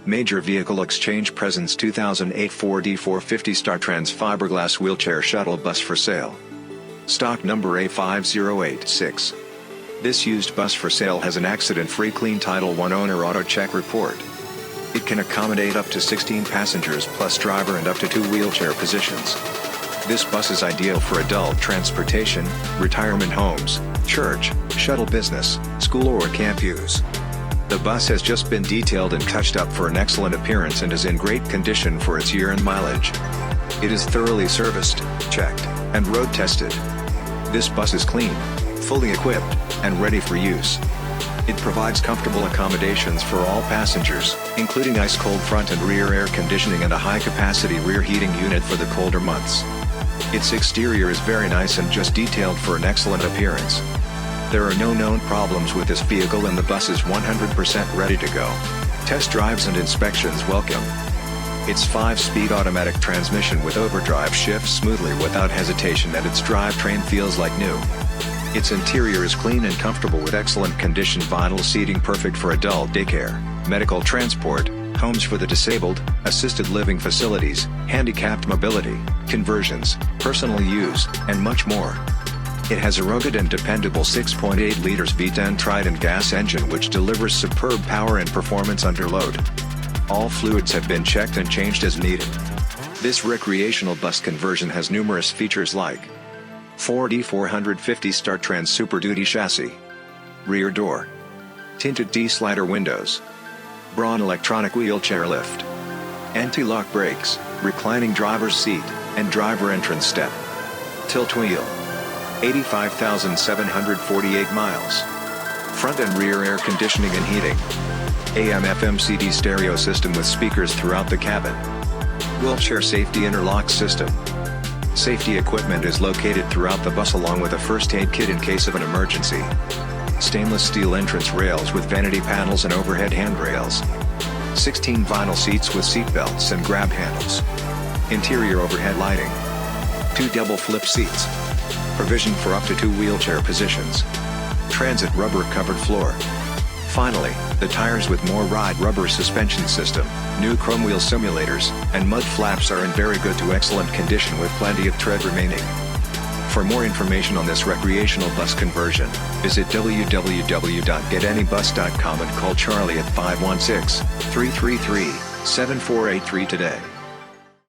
Major Vehicle Exchange presents 2008 Ford E450 StarTrans Fiberglass Wheelchair Shuttle Bus for sale. Stock number A5086. This used bus for sale has an accident-free clean Title I owner auto check report. It can accommodate up to 16 passengers plus driver and up to 2 wheelchair positions. This bus is ideal for adult transportation, retirement homes, church, shuttle business, school or camp use. The bus has just been detailed and touched up for an excellent appearance and is in great condition for its year and mileage. It is thoroughly serviced, checked, and road tested. This bus is clean, fully equipped, and ready for use. It provides comfortable accommodations for all passengers, including ice-cold front and rear air conditioning and a high-capacity rear heating unit for the colder months. Its exterior is very nice and just detailed for an excellent appearance. There are no known problems with this vehicle and the bus is 100% ready to go. Test drives and inspections welcome. Its 5-speed automatic transmission with overdrive shifts smoothly without hesitation and its drivetrain feels like new. Its interior is clean and comfortable with excellent condition vinyl seating perfect for adult daycare, medical transport, homes for the disabled, assisted living facilities, handicapped mobility, conversions, personal use, and much more. It has a rugged and dependable 6.8 liters V10 Trident gas engine which delivers superb power and performance under load. All fluids have been checked and changed as needed. This recreational bus conversion has numerous features like Ford E450 StarTrans Super Duty chassis, rear door, tinted D-slider windows, Braun electronic wheelchair lift, anti-lock brakes, reclining driver's seat, and driver entrance step, tilt wheel, 85,748 miles, front and rear air conditioning and heating, AM/FM CD stereo system with speakers throughout the cabin, wheelchair safety interlock system. Safety equipment is located throughout the bus along with a first aid kit in case of an emergency. Stainless steel entrance rails with vanity panels and overhead handrails. 16 vinyl seats with seat belts and grab handles. Interior overhead lighting. 2 double flip seats. Provision for up to 2 wheelchair positions. Transit rubber covered floor. Finally, the tires with more ride rubber suspension system, new chrome wheel simulators, and mud flaps are in very good to excellent condition with plenty of tread remaining. For more information on this recreational bus conversion, visit www.getanybus.com and call Charlie at 516-333-7483 today.